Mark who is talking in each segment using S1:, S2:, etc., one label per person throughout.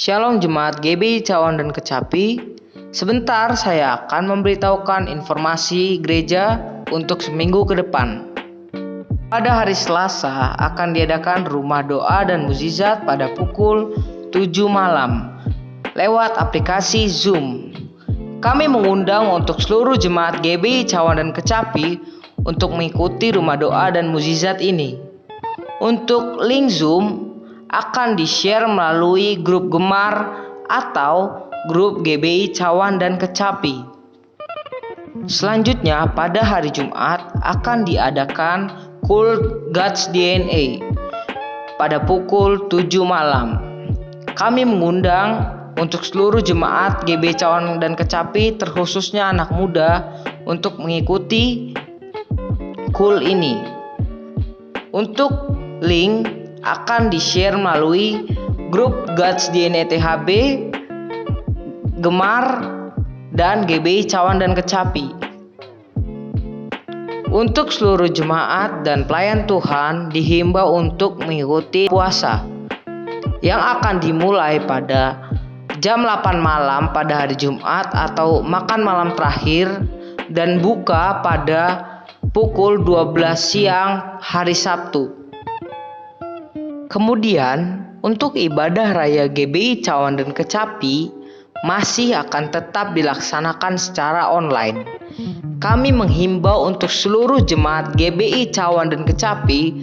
S1: Shalom Jemaat GBI Cawan dan Kecapi. Sebentar saya akan memberitahukan informasi gereja untuk seminggu ke depan. Pada hari Selasa akan diadakan rumah doa dan mukjizat pada pukul 7 malam lewat aplikasi Zoom. Kami mengundang untuk seluruh jemaat GBI Cawan dan Kecapi untuk mengikuti rumah doa dan mukjizat ini. Untuk link Zoom akan di-share melalui grup Gemar atau grup GBI Cawan dan Kecapi. Selanjutnya pada hari Jumat akan diadakan Cult God's DNA pada pukul 7 malam. Kami mengundang untuk seluruh jemaat GBI Cawan dan Kecapi, terkhususnya anak muda, untuk mengikuti Cult ini. Untuk link akan di-share melalui grup God's DNA THB, Gemar, dan GBI Cawan dan Kecapi. Untuk seluruh jemaat dan pelayan Tuhan dihimbau untuk mengikuti puasa yang akan dimulai pada jam 8 malam pada hari Jumat atau makan malam terakhir dan buka pada pukul 12 siang hari Sabtu. Kemudian, untuk ibadah raya GBI Cawan dan Kecapi masih akan tetap dilaksanakan secara online. Kami menghimbau untuk seluruh jemaat GBI Cawan dan Kecapi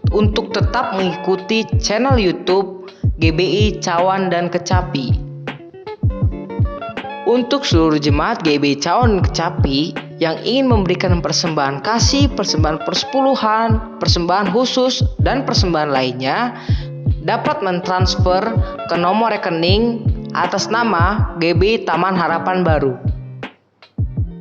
S1: untuk tetap mengikuti channel YouTube GBI Cawan dan Kecapi. Untuk seluruh jemaat GBI Cawan dan Kecapi yang ingin memberikan persembahan kasih, persembahan persepuluhan, persembahan khusus, dan persembahan lainnya dapat mentransfer ke nomor rekening atas nama GBI Taman Harapan Baru.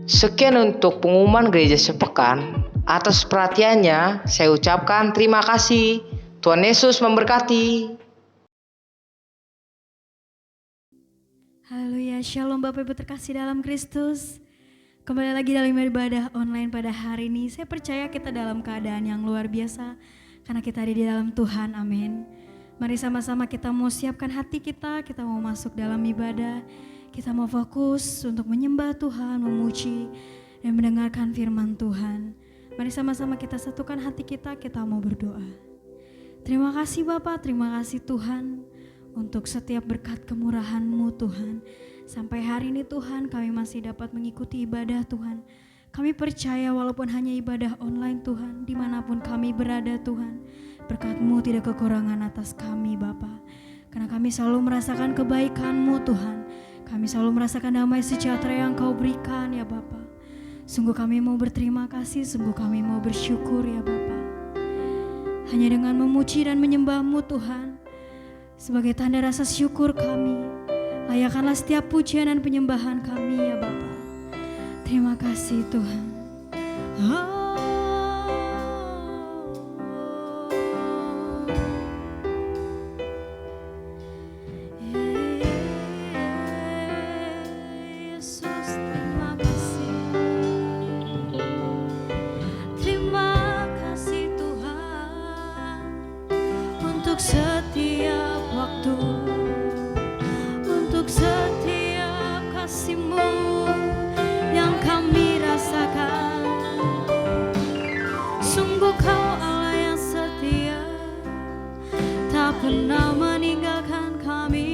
S1: Sekian untuk pengumuman gereja sepekan. Atas perhatiannya saya ucapkan terima kasih. Tuhan Yesus memberkati.
S2: Haleluya, shalom Bapak Ibu terkasih dalam Kristus. Kembali lagi dalam ibadah online pada hari ini. Saya percaya kita dalam keadaan yang luar biasa karena kita ada di dalam Tuhan, amin. Mari sama-sama kita mau siapkan hati kita mau masuk dalam ibadah. Kita mau fokus untuk menyembah Tuhan, memuji dan mendengarkan firman Tuhan. Mari sama-sama kita satukan hati kita mau berdoa. Terima kasih Bapak, terima kasih Tuhan untuk setiap berkat kemurahan-Mu Tuhan. Sampai hari ini Tuhan kami masih dapat mengikuti ibadah Tuhan. Kami percaya walaupun hanya ibadah online Tuhan, dimanapun kami berada Tuhan, berkat-Mu tidak kekurangan atas kami Bapa. Karena kami selalu merasakan kebaikan-Mu Tuhan. Kami selalu merasakan damai sejahtera yang Kau berikan ya Bapa. Sungguh kami mau berterima kasih, sungguh kami mau bersyukur ya Bapa. Hanya dengan memuji dan menyembah-Mu Tuhan, sebagai tanda rasa syukur kami, layakkanlah setiap pujian dan penyembahan kami ya Bapa. Terima kasih Tuhan. Yesus, terima kasih. Terima kasih Tuhan untuk setiap waktu, untuk setiap kasih-Mu yang kami rasakan. Sungguh Kau Allah yang setia, tak pernah meninggalkan kami.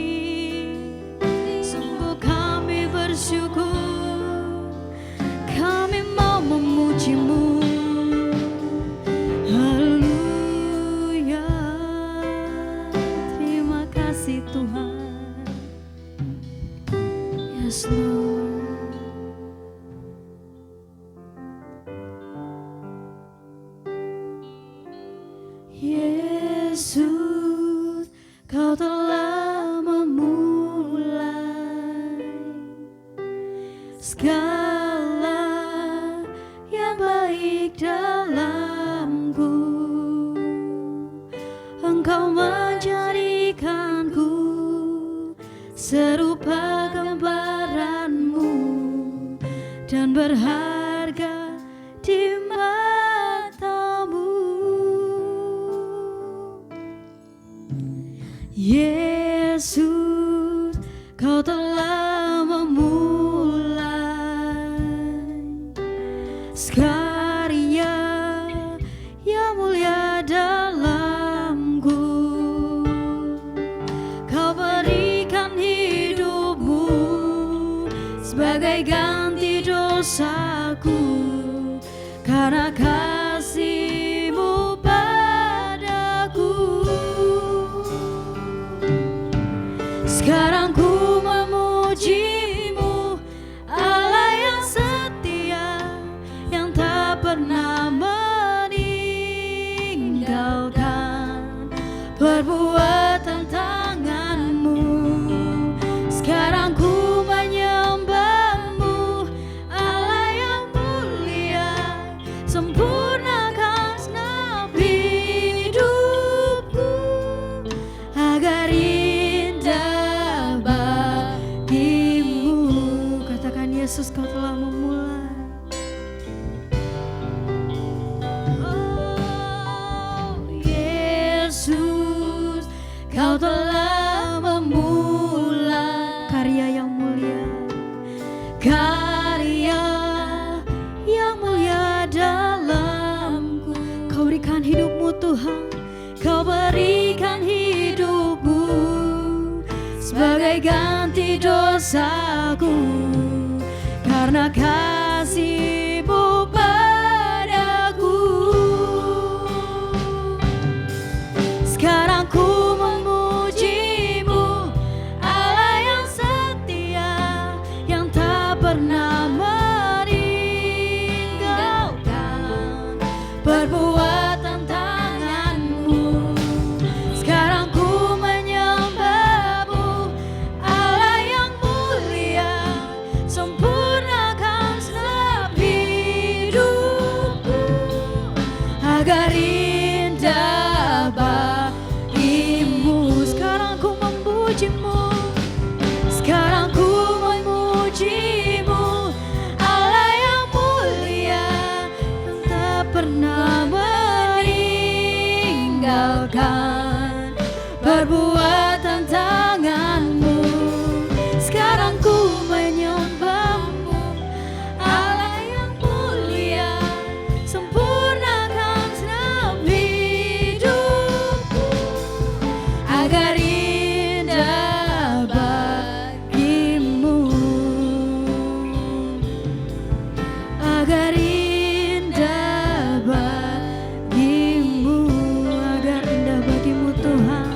S2: Sungguh kami bersyukur, kami mau memuji-Mu. Haleluya, terima kasih Tuhan. Yes Lord. Yesus, Kau telah memulai segala yang baik dalamku. Engkau menjadikanku serupa gambaran-Mu dan berharga di mata-Mu. Yesus, Kau telah memulai karya yang mulia dalamku. Kau berikan hidupmu sebagai ganti dosaku, karena kasih-Mu padaku. Sekarang ku memuji-Mu, Allah yang setia, yang tak pernah meninggalkan perbuatan tangan-Mu. Sekarang ku menyembah-Mu, Allah yang mulia, sempurnakan segenap hidupku agar indah bagi-Mu. Katakan, Yesus, Kau telah memulai. Oh Yesus, Kau telah memulai karya yang mulia, karya yang mulia dalamku. Kau berikan hidup-Mu Tuhan, Kau berikan hidupmu sebagai ganti dosaku, karena kasih-Mu padaku. Sekarang ku memuji-Mu, Allah yang setia, yang tak pernah meninggalkan perbuatan tangan-Mu. Sekarang ku menyembah-Mu, Allah yang mulia, sempurnakan segenap hidupku agar indah bagi-Mu. Sekarang ku memuji-Mu, sekarang ku memuji-Mu, Allah yang mulia, yang tak pernah meninggalkan perbuatan tangan-Mu. Sekarang ku menyembah-Mu, Allah yang mulia, sempurnakan segenap hidupku agar indah bagi-Mu, agar indah bagi-Mu, agar indah bagi-Mu Tuhan,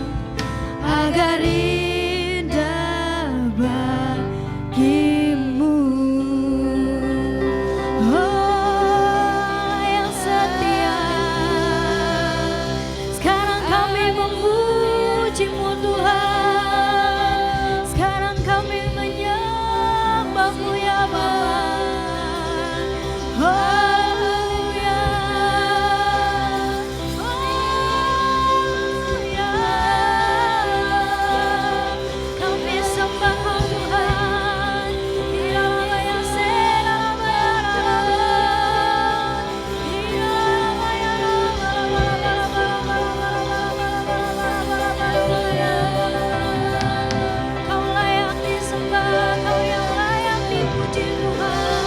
S2: agar indah bagi-Mu. Oh yang setia, sekarang kami memuji-Mu Tuhan, sekarang kami menyembah-Mu ya Bapa. Haleluya, oh ya, kami sembah Kau Tuhan. Hirama yang selama, hirama yang Kau layak disembah, Kau yang layak dipuji Tuhan,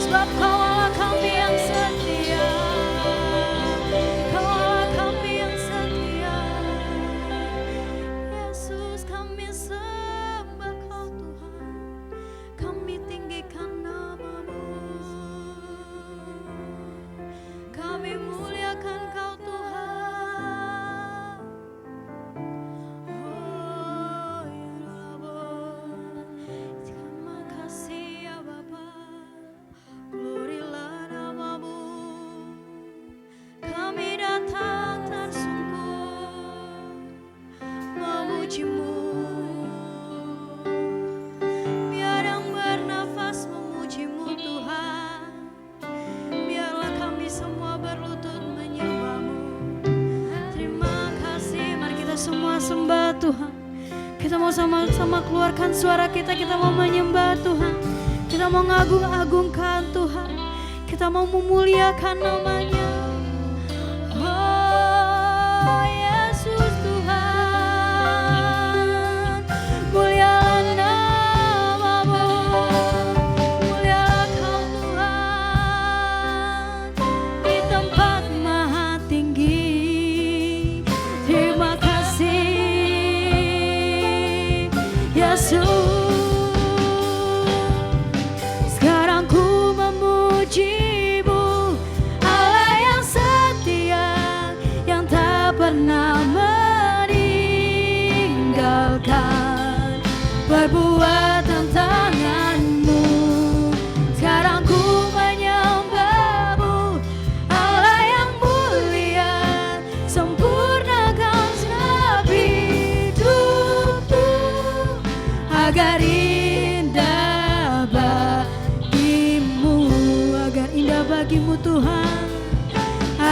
S2: sebab Kau Allah kami yang setia, Kau Allah kami yang setia. Yesus, kami sembah Kau Tuhan, kami tinggikan nama-Mu, kami muliakan Kau Tuhan. Oh ya Rabbah, terima kasih ya Bapa, glorilah nama-Mu. Kami datang tersungkur memuji-Mu, biar yang bernafas memuji-Mu Tuhan, biarlah kami semua berlutut menyembah-Mu. Terima kasih, mari kita semua sembah Tuhan. Kita mau sama-sama keluarkan suara kita mau menyembah Tuhan, kita mau ngagung-agungkan Tuhan, kita mau memuliakan nama-Nya. Oh Yesus Tuhan, mulia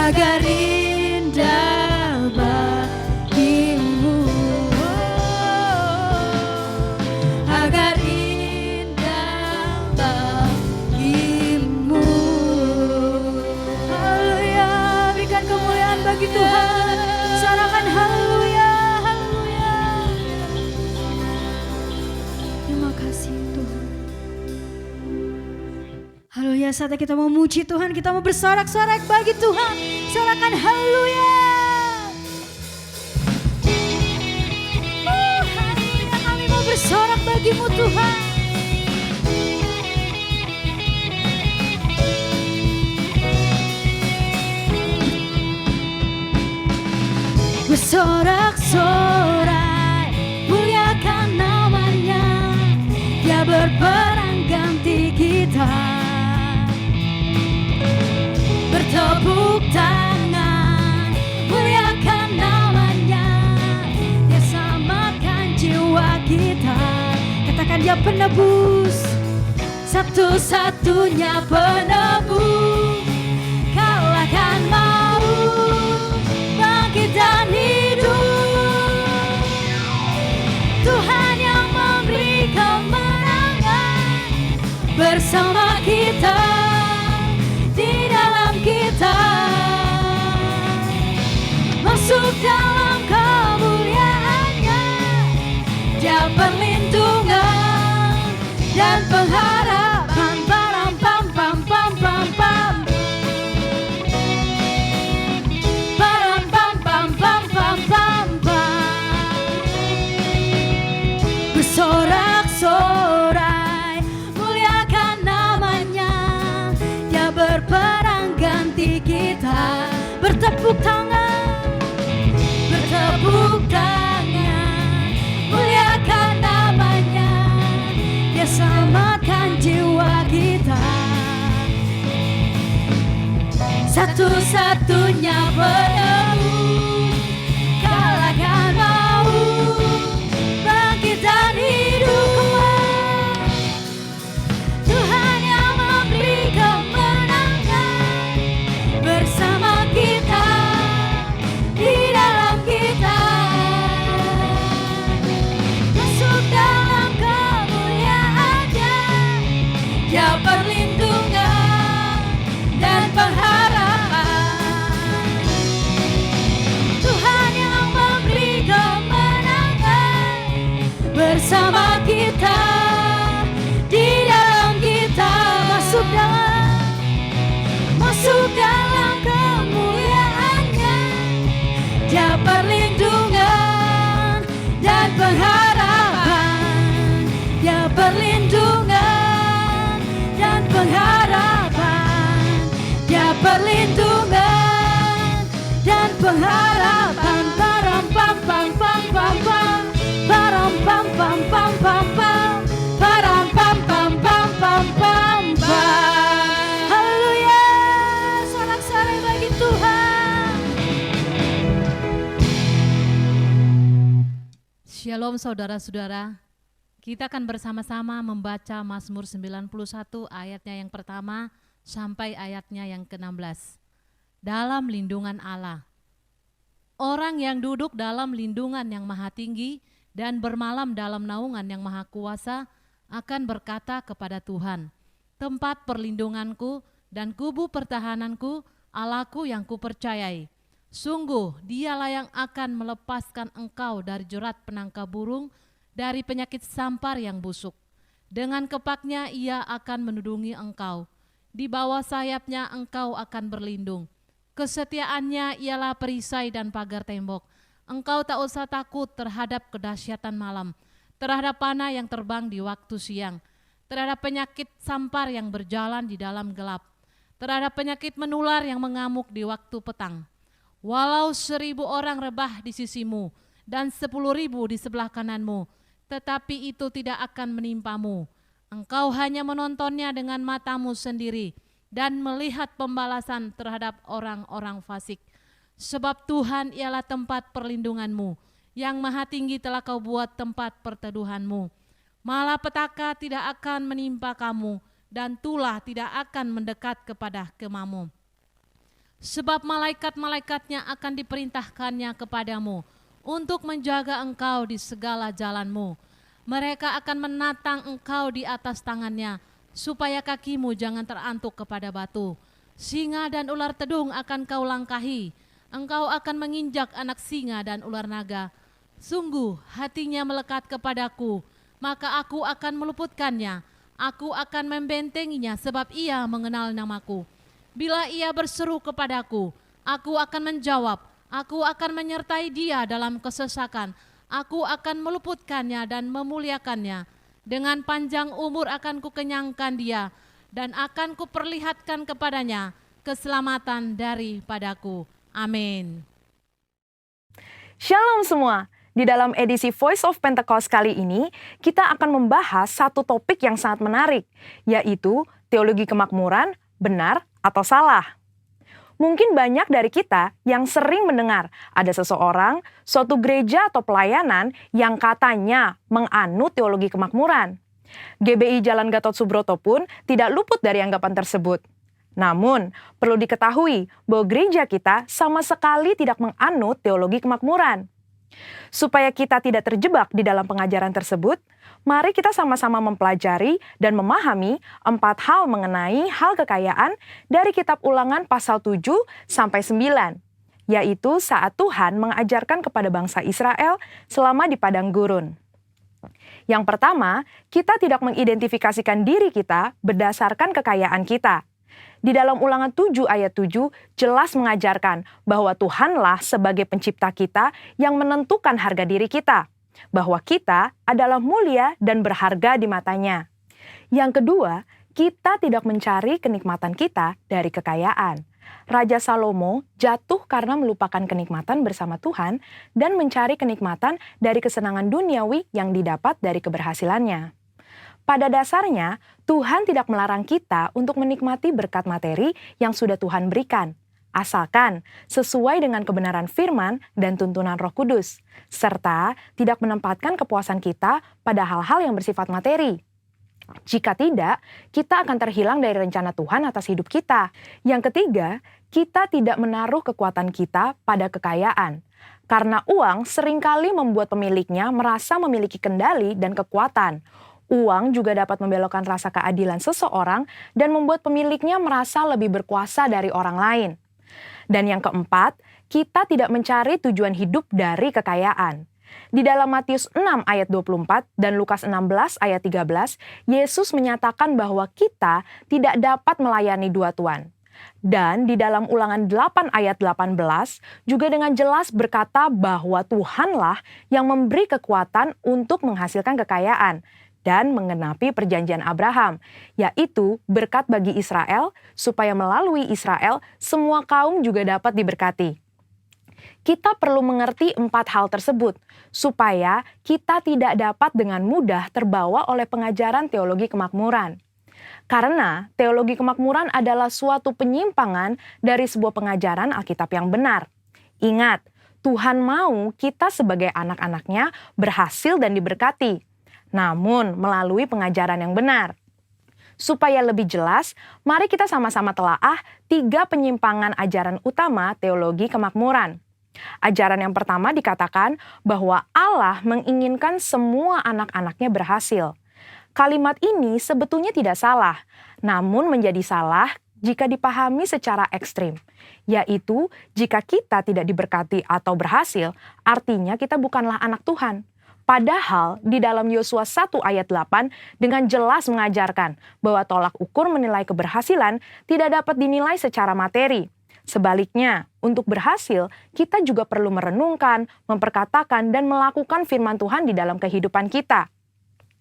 S2: agar indah bagimu, agar indah bagimu. Haleluya, berikan kemuliaan bagi Tuhan. Sorakan haleluya, haleluya. Terima kasih Tuhan. Haleluya, saatnya kita mau muji Tuhan, kita mau bersorak-sorak bagi Tuhan. Sorakan haleluya. Haleluya, kami mau bersorak bagimu Tuhan. Bersorak-sorai, muliakan namanya. Dia berperang ganti kita. Bertepuk tangan, muliakan namanya. Dia selamatkan jiwa kita. Katakan dia penebus, satu-satunya penebus. Kalahkan maut, bangkit dan hidup. Tuhan yang memberi kemenangan bersama kita, di dalam kita. Masuk dalam kemuliaannya, dia perlindungan dan pengharapan. Param pam pam pam pam pam. Param pam pam pam pam pam pam. Bersorak-sorai, muliakan namanya. Dia berperang ganti kita. Bertepuk tangan, bertepuk tangan, muliakan namanya. Dia selamatkan jiwa kita. Satu-satunya penebus, kalahkan maut, bangkit dan hidup. Tuhan yang memberi kemenangan bersama kita, di dalam kita. Masuk dalam kemuliaannya, dia perlindungan dan pengharapan. Tuhan yang memberi kemenangan bersama kita, di dalam kita. Masuk dalam kemuliaannya, dia perlindungan dan pengharapan. Dia perlindungan dan pengharapan. Dia perlindungan dan pengharapan. Param pam pam pam pam pam. Param pam pam pam pam pam. Param pam pam pam pam pam pam. Haleluya, sorak-sorai bagi Tuhan.
S3: Shalom saudara-saudara, kita akan bersama-sama membaca Mazmur 91 ayatnya yang pertama sampai ayatnya yang ke-16. Dalam lindungan Allah. Orang yang duduk dalam lindungan yang maha tinggi dan bermalam dalam naungan yang maha kuasa akan berkata kepada Tuhan, tempat perlindunganku dan kubu pertahananku, Allahku yang kupercayai. Sungguh dialah yang akan melepaskan engkau dari jerat penangkap burung, dari penyakit sampar yang busuk. Dengan kepaknya ia akan menudungi engkau. Di bawah sayapnya engkau akan berlindung. Kesetiaannya ialah perisai dan pagar tembok. Engkau tak usah takut terhadap kedahsyatan malam, terhadap panah yang terbang di waktu siang, terhadap penyakit sampar yang berjalan di dalam gelap, terhadap penyakit menular yang mengamuk di waktu petang. Walau 1.000 orang rebah di sisimu dan 10.000 di sebelah kananmu, tetapi itu tidak akan menimpamu. Engkau hanya menontonnya dengan matamu sendiri dan melihat pembalasan terhadap orang-orang fasik. Sebab Tuhan ialah tempat perlindunganmu, yang maha tinggi telah kau buat tempat perteduhanmu. Malapetaka tidak akan menimpa kamu, dan tulah tidak akan mendekat kepada kemamu. sebab malaikat-malaikatnya akan diperintahkannya kepadamu untuk menjaga engkau di segala jalanmu. Mereka akan menatang engkau di atas tangannya, supaya kakimu jangan terantuk kepada batu. Singa dan ular tedung akan kau langkahi, engkau akan menginjak anak singa dan ular naga. Sungguh hatinya melekat kepadaku, maka aku akan meluputkannya. Aku akan membentenginya sebab ia mengenal namaku. Bila ia berseru kepadaku, aku akan menjawab. Aku akan menyertai dia dalam kesesakan. Aku akan meluputkannya dan memuliakannya. Dengan panjang umur akan kukenyangkan dia, dan akan kuperlihatkan kepadanya keselamatan daripadaku. Amin.
S4: Shalom semua. Di dalam edisi Voice of Pentecost kali ini, kita akan membahas satu topik yang sangat menarik, yaitu teologi kemakmuran, benar atau salah. Mungkin banyak dari kita yang sering mendengar ada seseorang, suatu gereja atau pelayanan yang katanya menganut teologi kemakmuran. GBI Jalan Gatot Subroto pun tidak luput dari anggapan tersebut. Namun, perlu diketahui bahwa gereja kita sama sekali tidak menganut teologi kemakmuran. Supaya kita tidak terjebak di dalam pengajaran tersebut, mari kita sama-sama mempelajari dan memahami 4 hal mengenai hal kekayaan dari kitab Ulangan pasal 7 sampai 9, yaitu saat Tuhan mengajarkan kepada bangsa Israel selama di padang gurun. Yang pertama, kita tidak mengidentifikasikan diri kita berdasarkan kekayaan kita. Di dalam Ulangan 7 ayat 7 jelas mengajarkan bahwa Tuhanlah sebagai pencipta kita yang menentukan harga diri kita, bahwa kita adalah mulia dan berharga di matanya. Yang kedua, kita tidak mencari kenikmatan kita dari kekayaan. Raja Salomo jatuh karena melupakan kenikmatan bersama Tuhan dan mencari kenikmatan dari kesenangan duniawi yang didapat dari keberhasilannya. Pada dasarnya, Tuhan tidak melarang kita untuk menikmati berkat materi yang sudah Tuhan berikan, asalkan sesuai dengan kebenaran firman dan tuntunan Roh Kudus, serta tidak menempatkan kepuasan kita pada hal-hal yang bersifat materi. Jika tidak, kita akan terhilang dari rencana Tuhan atas hidup kita. Yang ketiga, kita tidak menaruh kekuatan kita pada kekayaan, karena uang seringkali membuat pemiliknya merasa memiliki kendali dan kekuatan. Uang juga dapat membelokkan rasa keadilan seseorang dan membuat pemiliknya merasa lebih berkuasa dari orang lain. Dan yang keempat, kita tidak mencari tujuan hidup dari kekayaan. Di dalam Matius 6 ayat 24 dan Lukas 16 ayat 13, Yesus menyatakan bahwa kita tidak dapat melayani dua tuan. Dan di dalam Ulangan 8 ayat 18 juga dengan jelas berkata bahwa Tuhanlah yang memberi kekuatan untuk menghasilkan kekayaan dan menggenapi perjanjian Abraham, yaitu berkat bagi Israel, supaya melalui Israel semua kaum juga dapat diberkati. Kita perlu mengerti 4 hal tersebut, supaya kita tidak dapat dengan mudah terbawa oleh pengajaran teologi kemakmuran. Karena teologi kemakmuran adalah suatu penyimpangan dari sebuah pengajaran Alkitab yang benar. Ingat, Tuhan mau kita sebagai anak-anaknya berhasil dan diberkati, namun melalui pengajaran yang benar. Supaya lebih jelas, mari kita sama-sama telaah 3 penyimpangan ajaran utama teologi kemakmuran. Ajaran yang pertama dikatakan bahwa Allah menginginkan semua anak-anaknya berhasil. Kalimat ini sebetulnya tidak salah, namun menjadi salah jika dipahami secara ekstrim, yaitu jika kita tidak diberkati atau berhasil, artinya kita bukanlah anak Tuhan. Padahal di dalam Yosua 1 ayat 8 dengan jelas mengajarkan bahwa tolak ukur menilai keberhasilan tidak dapat dinilai secara materi. Sebaliknya, untuk berhasil, kita juga perlu merenungkan, memperkatakan, dan melakukan firman Tuhan di dalam kehidupan kita.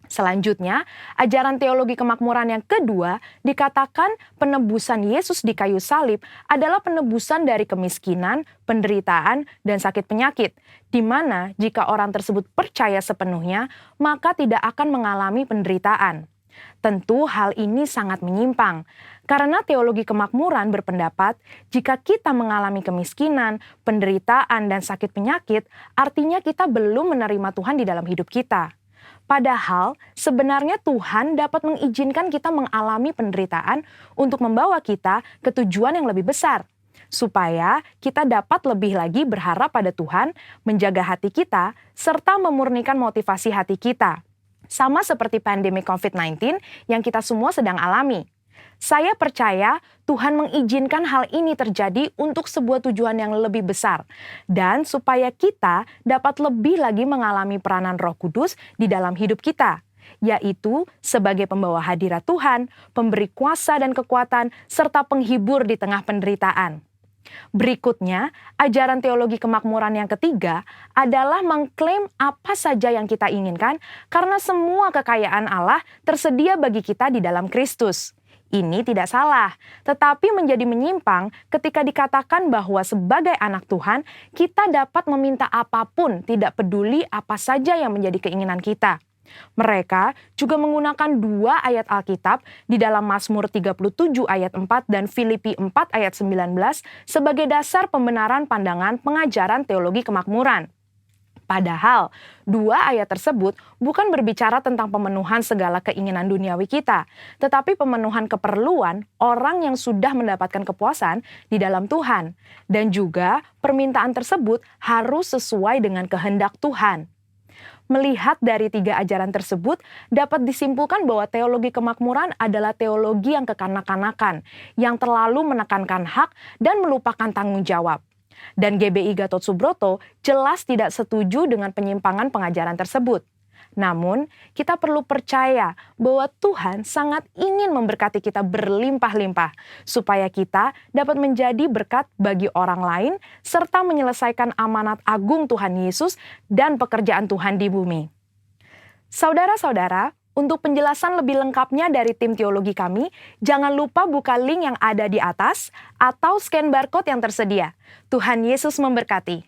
S4: Selanjutnya, ajaran teologi kemakmuran yang kedua dikatakan penebusan Yesus di kayu salib adalah penebusan dari kemiskinan, penderitaan, dan sakit penyakit, di mana jika orang tersebut percaya sepenuhnya, maka tidak akan mengalami penderitaan. Tentu hal ini sangat menyimpang, karena teologi kemakmuran berpendapat jika kita mengalami kemiskinan, penderitaan, dan sakit penyakit, artinya kita belum menerima Tuhan di dalam hidup kita. Padahal sebenarnya Tuhan dapat mengizinkan kita mengalami penderitaan untuk membawa kita ke tujuan yang lebih besar, supaya kita dapat lebih lagi berharap pada Tuhan, menjaga hati kita, serta memurnikan motivasi hati kita. Sama seperti pandemi COVID-19 yang kita semua sedang alami. Saya percaya Tuhan mengizinkan hal ini terjadi untuk sebuah tujuan yang lebih besar, dan supaya kita dapat lebih lagi mengalami peranan Roh Kudus di dalam hidup kita, yaitu sebagai pembawa hadirat Tuhan, pemberi kuasa dan kekuatan, serta penghibur di tengah penderitaan. Berikutnya, ajaran teologi kemakmuran yang ketiga adalah mengklaim apa saja yang kita inginkan karena semua kekayaan Allah tersedia bagi kita di dalam Kristus. Ini tidak salah, tetapi menjadi menyimpang ketika dikatakan bahwa sebagai anak Tuhan, kita dapat meminta apapun, tidak peduli apa saja yang menjadi keinginan kita. Mereka juga menggunakan 2 ayat Alkitab di dalam Mazmur 37 ayat 4 dan Filipi 4 ayat 19 sebagai dasar pembenaran pandangan pengajaran teologi kemakmuran. Padahal, 2 ayat tersebut bukan berbicara tentang pemenuhan segala keinginan duniawi kita, tetapi pemenuhan keperluan orang yang sudah mendapatkan kepuasan di dalam Tuhan. Dan juga permintaan tersebut harus sesuai dengan kehendak Tuhan. Melihat dari 3 ajaran tersebut, dapat disimpulkan bahwa teologi kemakmuran adalah teologi yang kekanak-kanakan, yang terlalu menekankan hak dan melupakan tanggung jawab. Dan GBI Gatot Subroto jelas tidak setuju dengan penyimpangan pengajaran tersebut. Namun, kita perlu percaya bahwa Tuhan sangat ingin memberkati kita berlimpah-limpah, supaya kita dapat menjadi berkat bagi orang lain, serta menyelesaikan amanat agung Tuhan Yesus dan pekerjaan Tuhan di bumi. Saudara-saudara, untuk penjelasan lebih lengkapnya dari tim teologi kami, jangan lupa buka link yang ada di atas atau scan barcode yang tersedia. Tuhan Yesus memberkati.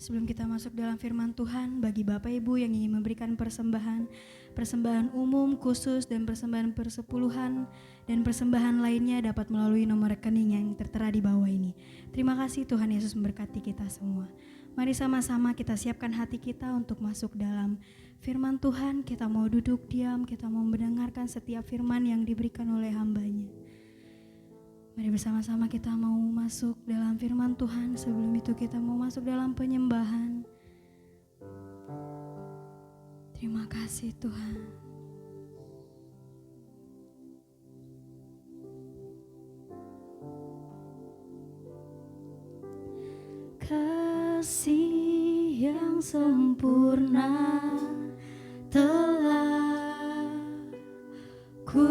S2: Sebelum kita masuk dalam firman Tuhan, bagi Bapak Ibu yang ingin memberikan persembahan umum, khusus, dan persembahan persepuluhan, dan persembahan lainnya dapat melalui nomor rekening yang tertera di bawah ini. Terima kasih, Tuhan Yesus memberkati kita semua. Mari sama-sama kita siapkan hati kita untuk masuk dalam firman Tuhan. Kita mau duduk diam, kita mau mendengarkan setiap firman yang diberikan oleh hamba-Nya. Mari bersama-sama kita mau masuk dalam firman Tuhan. Sebelum itu kita mau masuk dalam penyembahan. Terima kasih Tuhan. Kasih yang sempurna telah ku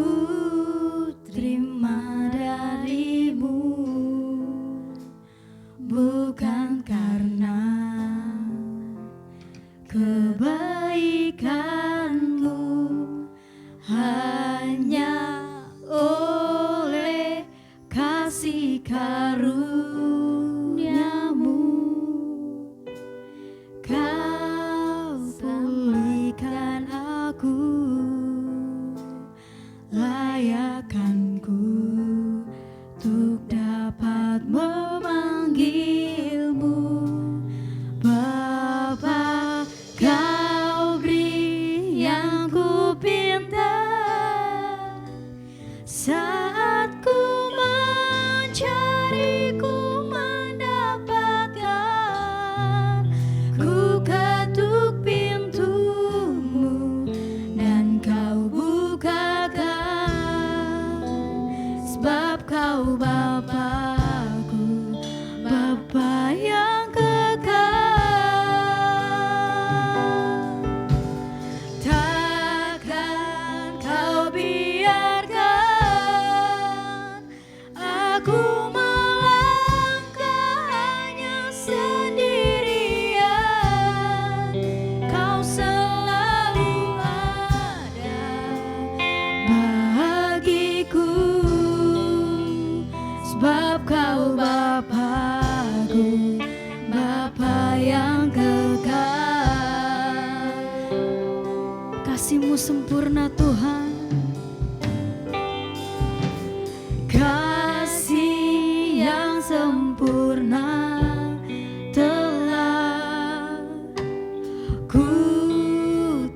S2: terima darimu, bukan karena kebaikanmu, hanya oleh kasih karuniamu kau pulihkan aku, layakkanku untuk dapat memanggilmu Bapa. Kau beri yang ku pinta saat ku mencari, ku mendapatkan. Ku ketuk pintumu dan kau bukakan, sebab kau Bapa-Ku, Bapa yang kekal. Takkan kau biarkan aku melangkah hanya sendirian. Kau selalu ada bagiku, sebab kau Bapa-Ku, Bapa yang kekal. Kasih-Mu sempurna Tuhan, kasih yang sempurna telah ku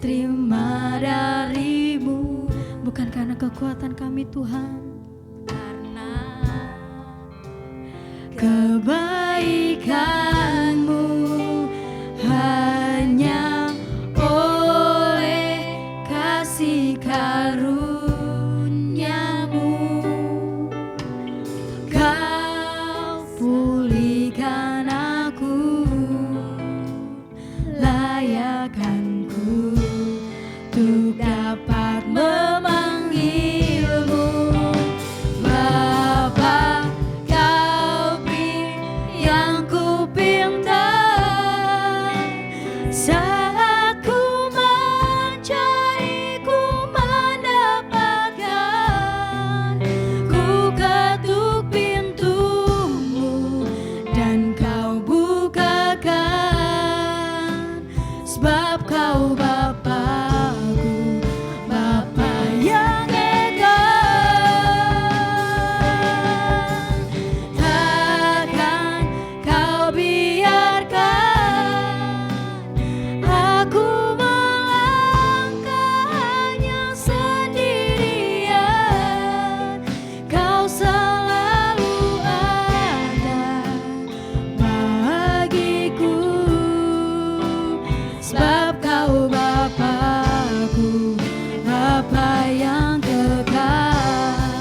S2: terima darimu, bukan karena kekuatan kami Tuhan, karena kebaikanmu hanya oleh kasih karuniamu kau pulihkan aku, layakkanku untuk dapat memanggilmu Bapa. Kau beri yang ku pinta saat ku mencari, ku mendapatkan. Ku ketuk pintumu dan kau bukakan, sebab kau Bapakku, Bapa yang eka. Takkan kau biarkan aku melangkah hanya sendirian. Kau selalu ada bagiku, sebab kau Bapakku, Bapa yang kekal.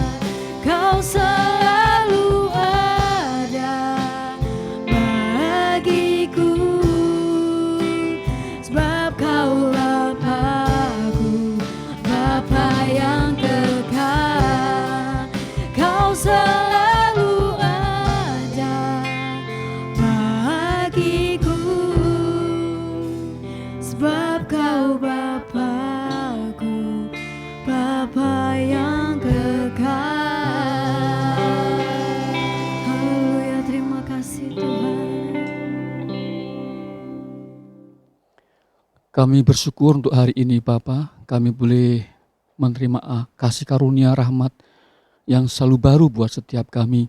S2: Kau selalu ada bagiku, sebab kau Bapakku, Bapa yang kekal. Kau selalu ada bagiku, sebab kau Bapakku, Bapa yang kekal. Haleluya, terima kasih Tuhan.
S5: Kami bersyukur untuk hari ini Bapa, kami boleh menerima kasih karunia rahmat yang selalu baru buat setiap kami.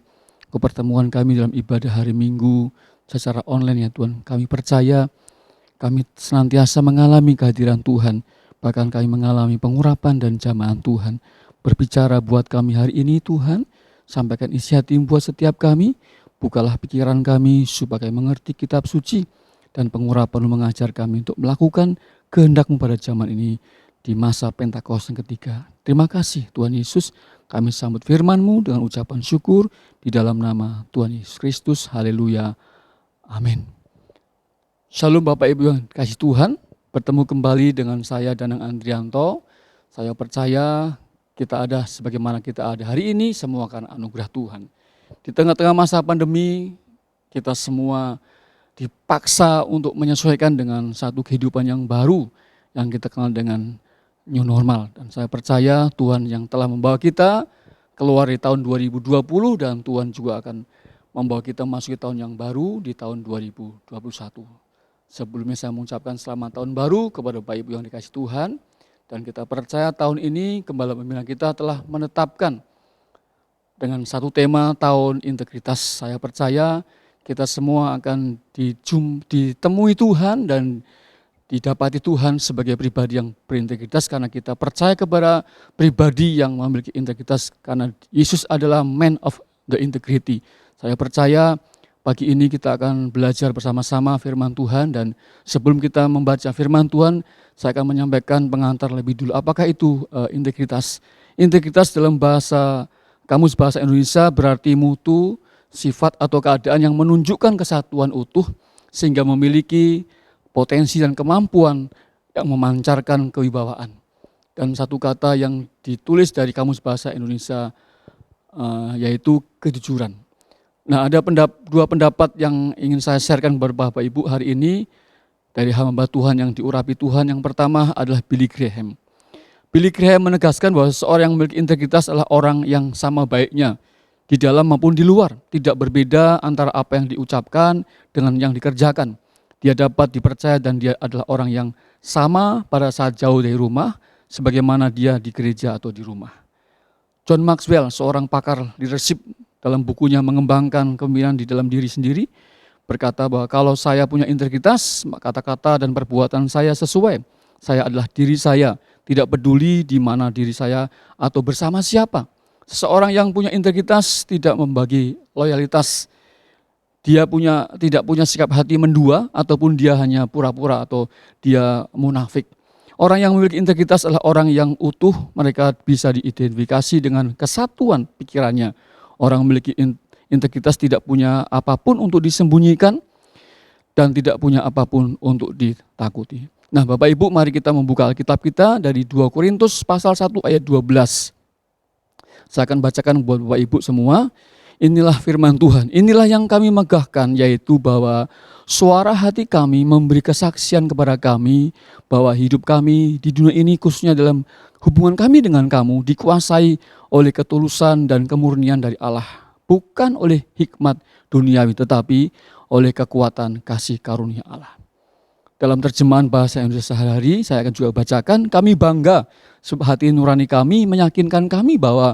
S5: Kepertemuan kami dalam ibadah hari Minggu secara online ya Tuhan. Kami percaya kami senantiasa mengalami kehadiran Tuhan, bahkan kami mengalami pengurapan dan jamahan Tuhan. Berbicara buat kami hari ini Tuhan, sampaikan isi hati buat setiap kami, bukalah pikiran kami supaya kami mengerti kitab suci, dan pengurapan mengajar kami untuk melakukan kehendak-Mu pada zaman ini di masa Pentakosta yang ketiga. Terima kasih Tuhan Yesus, kami sambut firman-Mu dengan ucapan syukur di dalam nama Tuhan Yesus Kristus. Haleluya. Amin. Shalom Bapak Ibu yang kasih Tuhan, bertemu kembali dengan saya Danang Andrianto. Saya percaya kita ada sebagaimana kita ada hari ini semua karena anugerah Tuhan. Di tengah-tengah masa pandemi, kita semua dipaksa untuk menyesuaikan dengan satu kehidupan yang baru yang kita kenal dengan new normal. Dan saya percaya Tuhan yang telah membawa kita keluar di tahun 2020 dan Tuhan juga akan membawa kita masuk ke tahun yang baru di tahun 2021. Sebelumnya saya mengucapkan selamat tahun baru kepada Bapak Ibu yang dikasih Tuhan. Dan kita percaya tahun ini Gembala Pembina kita telah menetapkan dengan satu tema tahun integritas. Saya percaya kita semua akan ditemui Tuhan dan didapati Tuhan sebagai pribadi yang berintegritas karena kita percaya kepada pribadi yang memiliki integritas karena Yesus adalah man of the integrity. Saya percaya pagi ini kita akan belajar bersama-sama firman Tuhan dan sebelum kita membaca firman Tuhan, saya akan menyampaikan pengantar lebih dulu. Apakah itu integritas? Integritas dalam Kamus Bahasa Indonesia berarti mutu, sifat atau keadaan yang menunjukkan kesatuan utuh sehingga memiliki potensi dan kemampuan yang memancarkan kewibawaan. Dan satu kata yang ditulis dari Kamus Bahasa Indonesia yaitu kejujuran. Nah, ada dua pendapat yang ingin saya sharekan kepada Bapak Ibu hari ini dari hamba Tuhan yang diurapi Tuhan. Yang pertama adalah Billy Graham. Billy Graham menegaskan bahwa seorang yang memiliki integritas adalah orang yang sama baiknya di dalam maupun di luar, tidak berbeda antara apa yang diucapkan dengan yang dikerjakan. Dia dapat dipercaya dan dia adalah orang yang sama pada saat jauh dari rumah, sebagaimana dia di gereja atau di rumah. John Maxwell, seorang pakar leadership dalam bukunya Mengembangkan Kepemimpinan di Dalam Diri Sendiri, berkata bahwa kalau saya punya integritas, kata-kata dan perbuatan saya sesuai. Saya adalah diri saya, tidak peduli di mana diri saya atau bersama siapa. Seseorang yang punya integritas tidak membagi loyalitas dia tidak punya sikap hati mendua ataupun dia hanya pura-pura atau dia munafik. Orang yang memiliki integritas adalah orang yang utuh, mereka bisa diidentifikasi dengan kesatuan pikirannya. Orang memiliki integritas tidak punya apapun untuk disembunyikan dan tidak punya apapun untuk ditakuti. Nah, Bapak Ibu, mari kita membuka Alkitab kita dari 2 Korintus pasal 1 ayat 12. Saya akan bacakan buat Bapak Ibu semua. Inilah firman Tuhan, inilah yang kami megahkan, yaitu bahwa suara hati kami memberi kesaksian kepada kami bahwa hidup kami di dunia ini, khususnya dalam hubungan kami dengan kamu, dikuasai oleh ketulusan dan kemurnian dari Allah, bukan oleh hikmat duniawi, tetapi oleh kekuatan kasih karunia Allah. Dalam terjemahan bahasa Indonesia sehari-hari, saya akan juga bacakan, kami bangga sebab hati nurani kami meyakinkan kami bahwa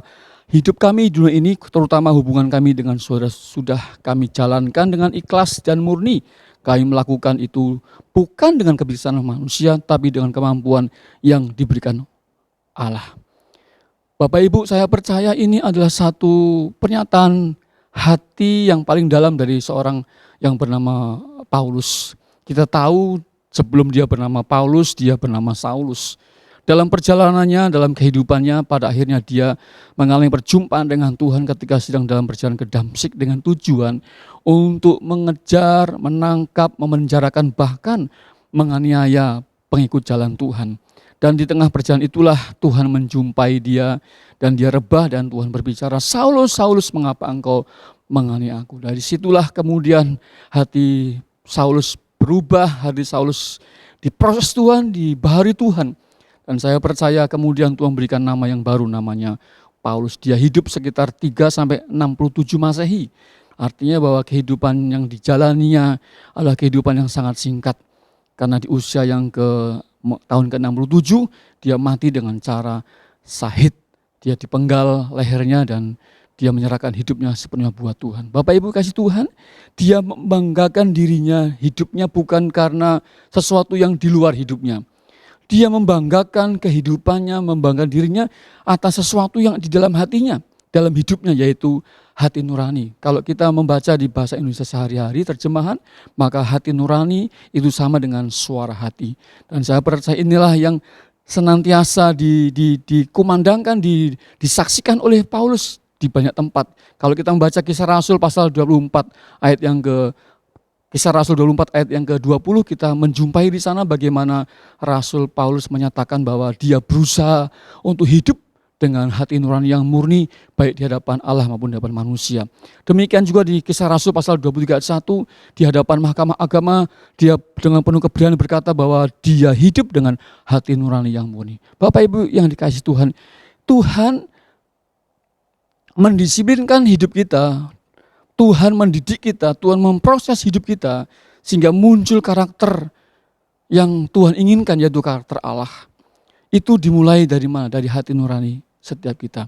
S5: hidup kami di dunia ini, terutama hubungan kami dengan saudara, sudah kami jalankan dengan ikhlas dan murni. Kami melakukan itu bukan dengan kebiasaan manusia, tapi dengan kemampuan yang diberikan Allah. Bapak Ibu, saya percaya ini adalah satu pernyataan hati yang paling dalam dari seorang yang bernama Paulus. Kita tahu sebelum dia bernama Paulus, dia bernama Saulus. Dalam perjalanannya, dalam kehidupannya, pada akhirnya dia mengalami perjumpaan dengan Tuhan ketika sedang dalam perjalanan ke Damsyik dengan tujuan untuk mengejar, menangkap, memenjarakan, bahkan menganiaya pengikut jalan Tuhan. Dan di tengah perjalanan itulah Tuhan menjumpai dia dan dia rebah dan Tuhan berbicara, Saulus, Saulus, mengapa engkau menganiaya aku? Dari situlah kemudian hati Saulus berubah, hati Saulus diproses Tuhan, dibahari Tuhan. Dan saya percaya kemudian Tuhan berikan nama yang baru, namanya Paulus. Dia hidup sekitar 3-67 Masehi. Artinya bahwa kehidupan yang dijalaninya adalah kehidupan yang sangat singkat. Karena di usia yang tahun ke-67 dia mati dengan cara syahid. Dia dipenggal lehernya dan dia menyerahkan hidupnya sepenuhnya buat Tuhan. Bapak Ibu kasih Tuhan, dia membanggakan dirinya, hidupnya bukan karena sesuatu yang di luar hidupnya. Dia membanggakan kehidupannya, membanggakan dirinya atas sesuatu yang di dalam hatinya, dalam hidupnya, yaitu hati nurani. Kalau kita membaca di bahasa Indonesia sehari-hari terjemahan, maka hati nurani itu sama dengan suara hati. Dan saya percaya inilah yang senantiasa dikumandangkan, disaksikan oleh Paulus di banyak tempat. Kalau kita membaca Kisah Rasul pasal 24 ayat yang Kisah Rasul 24 ayat yang ke-20, kita menjumpai di sana bagaimana Rasul Paulus menyatakan bahwa dia berusaha untuk hidup dengan hati nurani yang murni, baik di hadapan Allah maupun di hadapan manusia. Demikian juga di Kisah Rasul pasal 23 ayat 1, di hadapan mahkamah agama, dia dengan penuh keberanian berkata bahwa dia hidup dengan hati nurani yang murni. Bapak Ibu yang dikasihi Tuhan, Tuhan mendisiplinkan hidup kita, Tuhan mendidik kita, Tuhan memproses hidup kita sehingga muncul karakter yang Tuhan inginkan, yaitu karakter Allah. Itu dimulai dari mana? Dari hati nurani setiap kita.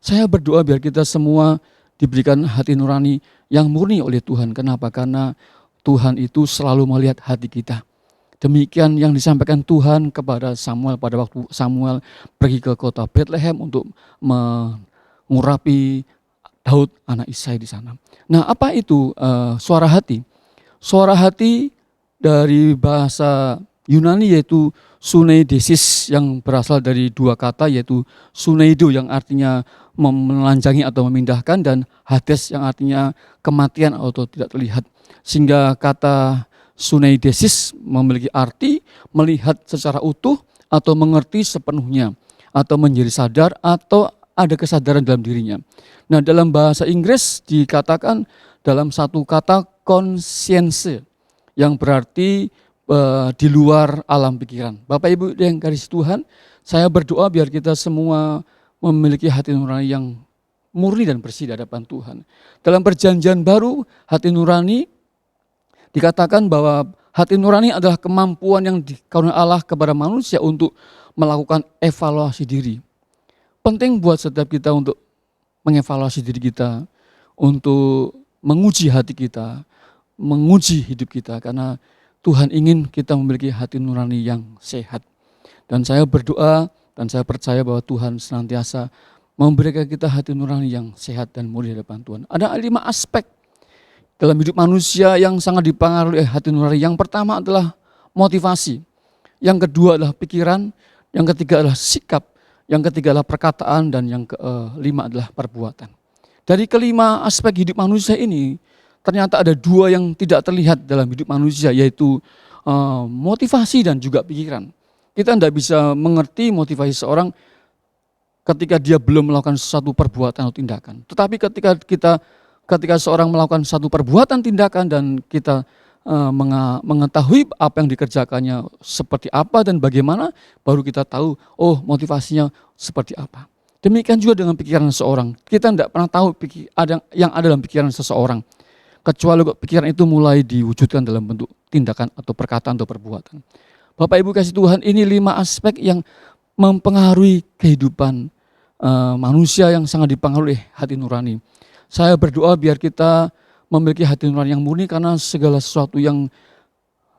S5: Saya berdoa biar kita semua diberikan hati nurani yang murni oleh Tuhan. Kenapa? Karena Tuhan itu selalu melihat hati kita. Demikian yang disampaikan Tuhan kepada Samuel pada waktu Samuel pergi ke kota Bethlehem untuk mengurapi Daud anak Isai di sana. Nah, apa itu suara hati? Suara hati dari bahasa Yunani yaitu suneidesis, yang berasal dari dua kata yaitu suneido yang artinya menelanjangi atau memindahkan, dan hades yang artinya kematian atau tidak terlihat. Sehingga kata suneidesis memiliki arti melihat secara utuh atau mengerti sepenuhnya atau menjadi sadar atau ada kesadaran dalam dirinya. Nah, dalam bahasa Inggris dikatakan dalam satu kata conscience yang berarti di luar alam pikiran. Bapak Ibu yang kasih Tuhan, saya berdoa biar kita semua memiliki hati nurani yang murni dan bersih di hadapan Tuhan. Dalam perjanjian baru, hati nurani dikatakan bahwa hati nurani adalah kemampuan yang dikaruniai Allah kepada manusia untuk melakukan evaluasi diri. Penting buat setiap kita untuk mengevaluasi diri kita, untuk menguji hati kita, menguji hidup kita, karena Tuhan ingin kita memiliki hati nurani yang sehat. Dan saya berdoa dan saya percaya bahwa Tuhan senantiasa memberikan kita hati nurani yang sehat dan murni di hadapan Tuhan. Ada 5 aspek dalam hidup manusia yang sangat dipengaruhi oleh hati nurani. Yang pertama adalah motivasi, yang kedua adalah pikiran, yang ketiga adalah sikap, yang ketiga adalah perkataan, dan yang kelima adalah perbuatan. Dari kelima aspek hidup manusia ini, ternyata ada dua yang tidak terlihat dalam hidup manusia, yaitu motivasi dan juga pikiran. Kita tidak bisa mengerti motivasi seorang ketika dia belum melakukan suatu perbuatan atau tindakan. Tetapi ketika seorang melakukan satu perbuatan tindakan dan kita mengetahui apa yang dikerjakannya seperti apa dan bagaimana, baru kita tahu, oh motivasinya seperti apa. Demikian juga dengan pikiran seseorang. Kita tidak pernah tahu yang ada dalam pikiran seseorang, kecuali pikiran itu mulai diwujudkan dalam bentuk tindakan atau perkataan atau perbuatan. Bapak Ibu kasih Tuhan, ini 5 aspek yang mempengaruhi kehidupan manusia yang sangat dipengaruhi hati nurani. Saya berdoa biar kita memiliki hati nurani yang murni, karena segala sesuatu yang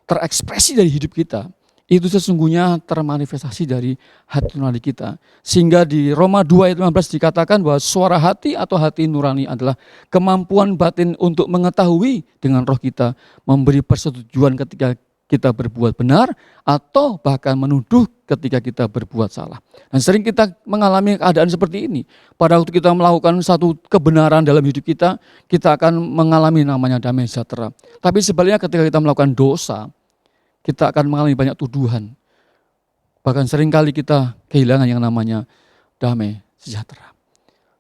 S5: terekspresi dari hidup kita itu sesungguhnya termanifestasi dari hati nurani kita. Sehingga di Roma 2 ayat 15 dikatakan bahwa suara hati atau hati nurani adalah kemampuan batin untuk mengetahui dengan roh kita, memberi persetujuan ketika kita berbuat benar atau bahkan menuduh ketika kita berbuat salah. Dan sering kita mengalami keadaan seperti ini. Pada waktu kita melakukan satu kebenaran dalam hidup kita, kita akan mengalami namanya damai sejahtera. Tapi sebaliknya ketika kita melakukan dosa, kita akan mengalami banyak tuduhan. Bahkan seringkali kita kehilangan yang namanya damai sejahtera.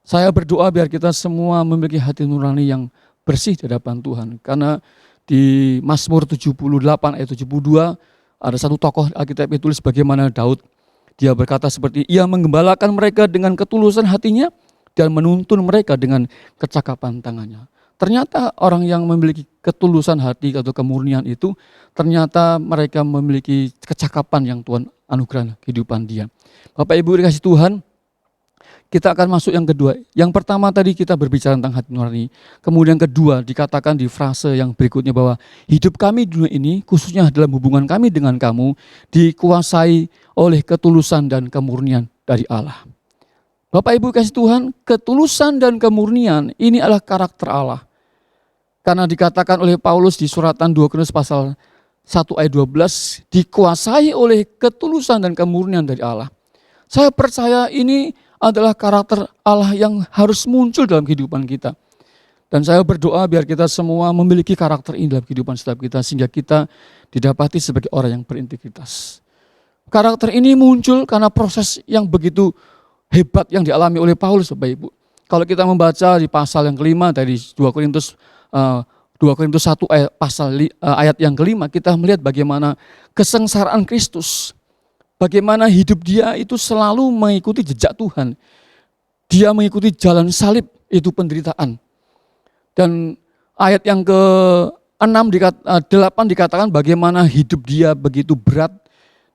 S5: Saya berdoa biar kita semua memiliki hati nurani yang bersih di hadapan Tuhan. Karena di Mazmur 78 ayat 72 ada satu tokoh Alkitab yang tulis bagaimana Daud. Dia berkata seperti, ia menggembalakan mereka dengan ketulusan hatinya dan menuntun mereka dengan kecakapan tangannya. Ternyata orang yang memiliki ketulusan hati atau kemurnian itu, ternyata mereka memiliki kecakapan yang Tuhan anugerah kehidupan dia. Bapak Ibu dikasih Tuhan, kita akan masuk yang kedua. Yang pertama tadi kita berbicara tentang hati nurani. Kemudian kedua dikatakan di frase yang berikutnya bahwa hidup kami di dunia ini, khususnya dalam hubungan kami dengan kamu, dikuasai oleh ketulusan dan kemurnian dari Allah. Bapak Ibu kasih Tuhan, ketulusan dan kemurnian ini adalah karakter Allah. Karena dikatakan oleh Paulus di suratan 2 Korintus pasal 1 ayat 12, dikuasai oleh ketulusan dan kemurnian dari Allah. Saya percaya ini adalah karakter Allah yang harus muncul dalam kehidupan kita. Dan saya berdoa biar kita semua memiliki karakter ini dalam kehidupan setiap kita, sehingga kita didapati sebagai orang yang berintegritas. Karakter ini muncul karena proses yang begitu hebat yang dialami oleh Paulus, Bapak Ibu. Kalau kita membaca di pasal yang kelima dari 2 Korintus 1 ayat yang kelima, kita melihat bagaimana kesengsaraan Kristus. Bagaimana hidup dia itu selalu mengikuti jejak Tuhan. Dia mengikuti jalan salib, itu penderitaan. Dan ayat yang ke-8 dikatakan bagaimana hidup dia begitu berat.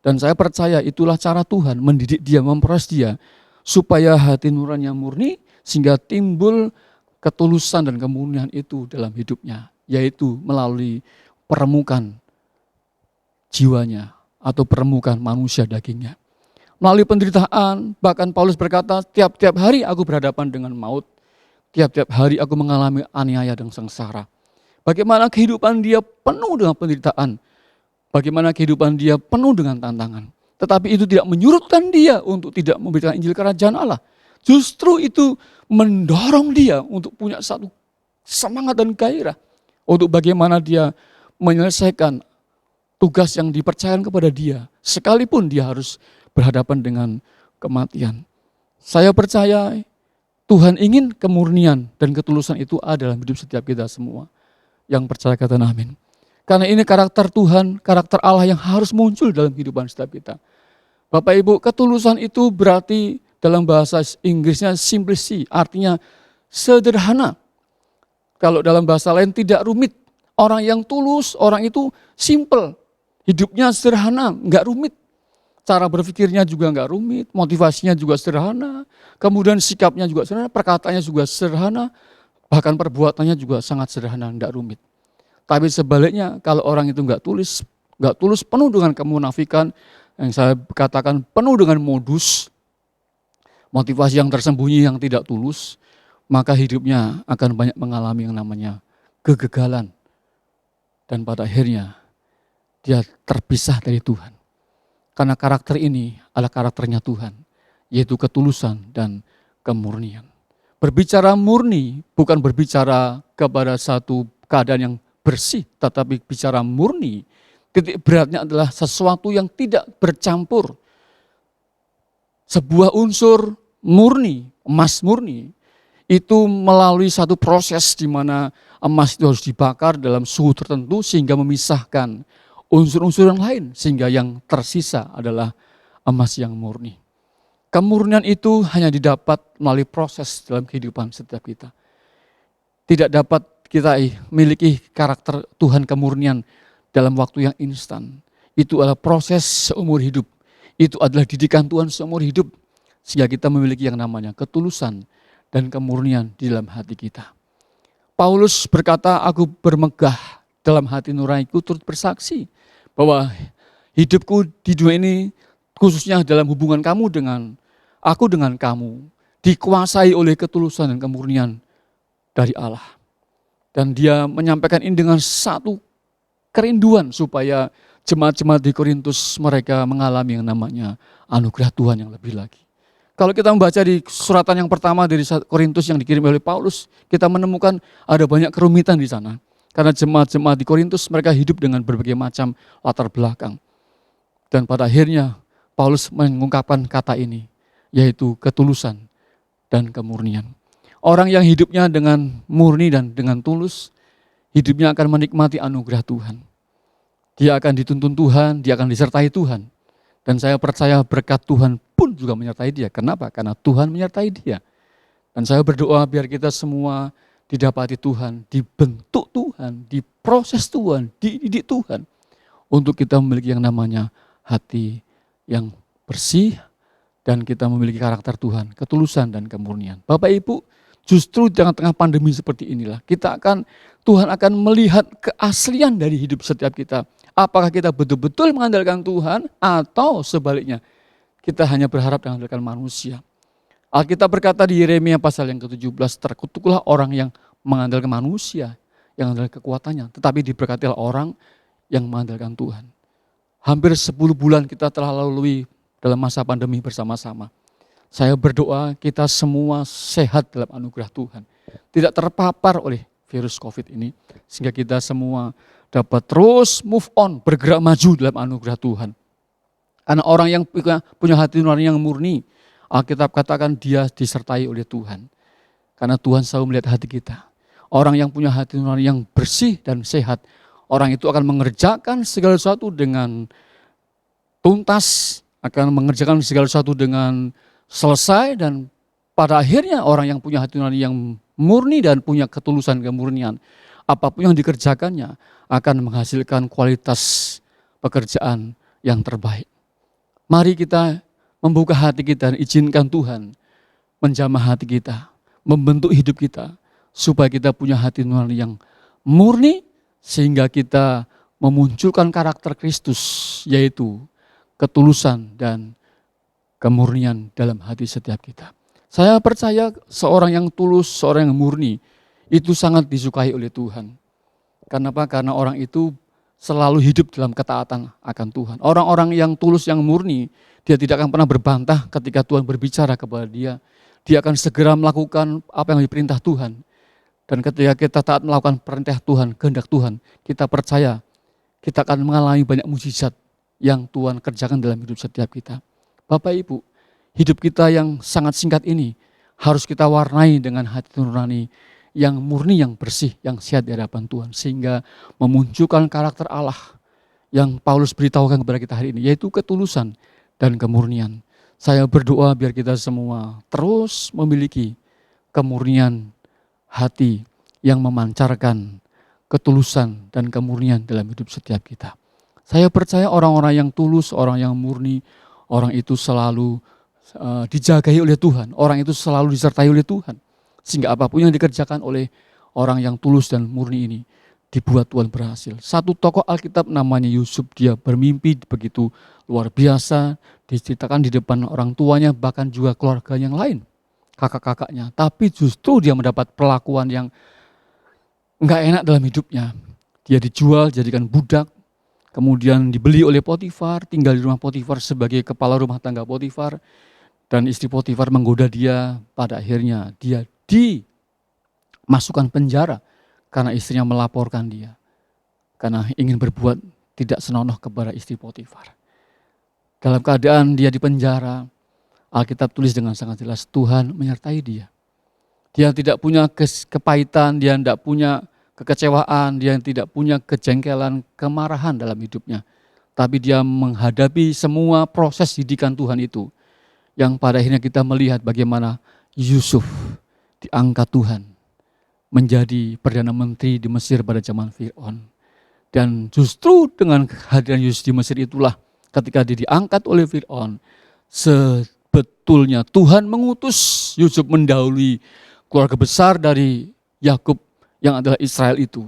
S5: Dan saya percaya itulah cara Tuhan mendidik dia, memproses dia. Supaya hati nurani yang murni, sehingga timbul ketulusan dan kemurnian itu dalam hidupnya. Yaitu melalui peremukan jiwanya atau permukaan manusia dagingnya. Melalui penderitaan, bahkan Paulus berkata, tiap-tiap hari aku berhadapan dengan maut, tiap-tiap hari aku mengalami aniaya dan sengsara. Bagaimana kehidupan dia penuh dengan penderitaan, bagaimana kehidupan dia penuh dengan tantangan. Tetapi itu tidak menyurutkan dia untuk tidak memberitakan Injil Kerajaan Allah. Justru itu mendorong dia untuk punya satu semangat dan gairah untuk bagaimana dia menyelesaikan tugas yang dipercayakan kepada dia, sekalipun dia harus berhadapan dengan kematian. Saya percaya Tuhan ingin kemurnian dan ketulusan itu ada dalam hidup setiap kita semua. Yang percaya kata amin. Karena ini karakter Tuhan, karakter Allah yang harus muncul dalam kehidupan setiap kita. Bapak Ibu, ketulusan itu berarti dalam bahasa Inggrisnya simplicity, artinya sederhana. Kalau dalam bahasa lain tidak rumit. Orang yang tulus, orang itu simple. Hidupnya sederhana, enggak rumit. Cara berpikirnya juga enggak rumit, motivasinya juga sederhana, kemudian sikapnya juga sederhana, perkataannya juga sederhana, bahkan perbuatannya juga sangat sederhana, enggak rumit. Tapi sebaliknya kalau orang itu enggak tulus, penuh dengan kemunafikan, yang saya katakan penuh dengan modus, motivasi yang tersembunyi yang tidak tulus, maka hidupnya akan banyak mengalami yang namanya kegagalan, dan pada akhirnya dia terpisah dari Tuhan. Karena karakter ini adalah karakternya Tuhan, yaitu ketulusan dan kemurnian. Berbicara murni bukan berbicara kepada satu keadaan yang bersih, tetapi bicara murni, titik beratnya adalah sesuatu yang tidak bercampur. Sebuah unsur murni, emas murni, itu melalui satu proses di mana emas itu harus dibakar dalam suhu tertentu sehingga memisahkan unsur-unsur yang lain, sehingga yang tersisa adalah emas yang murni. Kemurnian itu hanya didapat melalui proses dalam kehidupan setiap kita. Tidak dapat kita miliki karakter Tuhan kemurnian dalam waktu yang instan. Itu adalah proses seumur hidup. Itu adalah didikan Tuhan seumur hidup. Sehingga kita memiliki yang namanya ketulusan dan kemurnian di dalam hati kita. Paulus berkata, aku bermegah dalam hati nuraniku turut bersaksi bahwa hidupku di dunia ini, khususnya dalam hubungan kamu dengan aku dengan kamu, dikuasai oleh ketulusan dan kemurnian dari Allah. Dan dia menyampaikan ini dengan satu kerinduan supaya jemaat-jemaat di Korintus mereka mengalami yang namanya anugerah Tuhan yang lebih lagi. Kalau kita membaca di suratan yang pertama dari Korintus yang dikirim oleh Paulus, kita menemukan ada banyak kerumitan di sana. Karena jemaat-jemaat di Korintus mereka hidup dengan berbagai macam latar belakang. Dan pada akhirnya Paulus mengungkapkan kata ini, yaitu ketulusan dan kemurnian. Orang yang hidupnya dengan murni dan dengan tulus, hidupnya akan menikmati anugerah Tuhan. Dia akan dituntun Tuhan, dia akan disertai Tuhan. Dan saya percaya berkat Tuhan pun juga menyertai dia. Kenapa? Karena Tuhan menyertai dia. Dan saya berdoa biar kita semua didapati Tuhan, dibentuk Tuhan, diproses Tuhan, dididik Tuhan. Untuk kita memiliki yang namanya hati yang bersih, dan kita memiliki karakter Tuhan, ketulusan dan kemurnian. Bapak Ibu, justru di tengah-tengah pandemi seperti inilah, Tuhan akan melihat keaslian dari hidup setiap kita. Apakah kita betul-betul mengandalkan Tuhan atau sebaliknya kita hanya berharap mengandalkan manusia. Alkitab berkata di Yeremia pasal yang ke-17, terkutuklah orang yang mengandalkan manusia, yang mengandalkan kekuatannya, tetapi diberkatilah orang yang mengandalkan Tuhan. Hampir 10 bulan kita telah lalui dalam masa pandemi bersama-sama. Saya berdoa kita semua sehat dalam anugerah Tuhan. Tidak terpapar oleh virus COVID ini. Sehingga kita semua dapat terus move on, bergerak maju dalam anugerah Tuhan. Karena orang yang punya hati nurani yang murni, Alkitab katakan dia disertai oleh Tuhan. Karena Tuhan selalu melihat hati kita. Orang yang punya hati nurani yang bersih dan sehat, orang itu akan mengerjakan segala sesuatu dengan tuntas, akan mengerjakan segala sesuatu dengan selesai, dan pada akhirnya orang yang punya hati nurani yang murni dan punya ketulusan kemurnian, apapun yang dikerjakannya akan menghasilkan kualitas pekerjaan yang terbaik. Mari kita membuka hati kita dan izinkan Tuhan menjamah hati kita, membentuk hidup kita, supaya kita punya hati nurani yang murni, sehingga kita memunculkan karakter Kristus, yaitu ketulusan dan kemurnian dalam hati setiap kita. Saya percaya seorang yang tulus, seorang yang murni, itu sangat disukai oleh Tuhan. Kenapa? Karena orang itu selalu hidup dalam ketaatan akan Tuhan. Orang-orang yang tulus, yang murni, dia tidak akan pernah berbantah ketika Tuhan berbicara kepada dia. Dia akan segera melakukan apa yang diperintah Tuhan. Dan ketika kita taat melakukan perintah Tuhan, kehendak Tuhan, kita percaya kita akan mengalami banyak mukjizat yang Tuhan kerjakan dalam hidup setiap kita. Bapak Ibu, hidup kita yang sangat singkat ini harus kita warnai dengan hati nurani yang murni, yang bersih, yang sehat di hadapan Tuhan, sehingga memunculkan karakter Allah yang Paulus beritahukan kepada kita hari ini, yaitu ketulusan dan kemurnian. Saya berdoa biar kita semua terus memiliki kemurnian hati yang memancarkan ketulusan dan kemurnian dalam hidup setiap kita. Saya percaya orang-orang yang tulus, orang yang murni, orang itu selalu dijagai oleh Tuhan, orang itu selalu disertai oleh Tuhan. Sehingga apapun yang dikerjakan oleh orang yang tulus dan murni ini dibuat Tuhan berhasil. Satu tokoh Alkitab namanya Yusuf, dia bermimpi begitu luar biasa, diceritakan di depan orang tuanya, bahkan juga keluarga yang lain, kakak-kakaknya. Tapi justru dia mendapat perlakuan yang enggak enak dalam hidupnya. Dia dijual, jadikan budak, kemudian dibeli oleh Potifar, tinggal di rumah Potifar sebagai kepala rumah tangga Potifar, dan istri Potifar menggoda dia. Pada akhirnya dia dimasukkan penjara karena istrinya melaporkan dia, karena ingin berbuat tidak senonoh kepada istri Potifar. Dalam keadaan dia di penjara, Alkitab tulis dengan sangat jelas, Tuhan menyertai dia. Dia tidak punya kepahitan, dia tidak punya kekecewaan, dia tidak punya kejengkelan, kemarahan dalam hidupnya. Tapi dia menghadapi semua proses didikan Tuhan itu. Yang pada akhirnya kita melihat bagaimana Yusuf diangkat Tuhan menjadi Perdana Menteri di Mesir pada zaman Fir'aun. Dan justru dengan kehadiran Yusuf di Mesir itulah ketika dia diangkat oleh Fir'aun, sebetulnya Tuhan mengutus Yusuf mendahului keluarga besar dari Yakub yang adalah Israel itu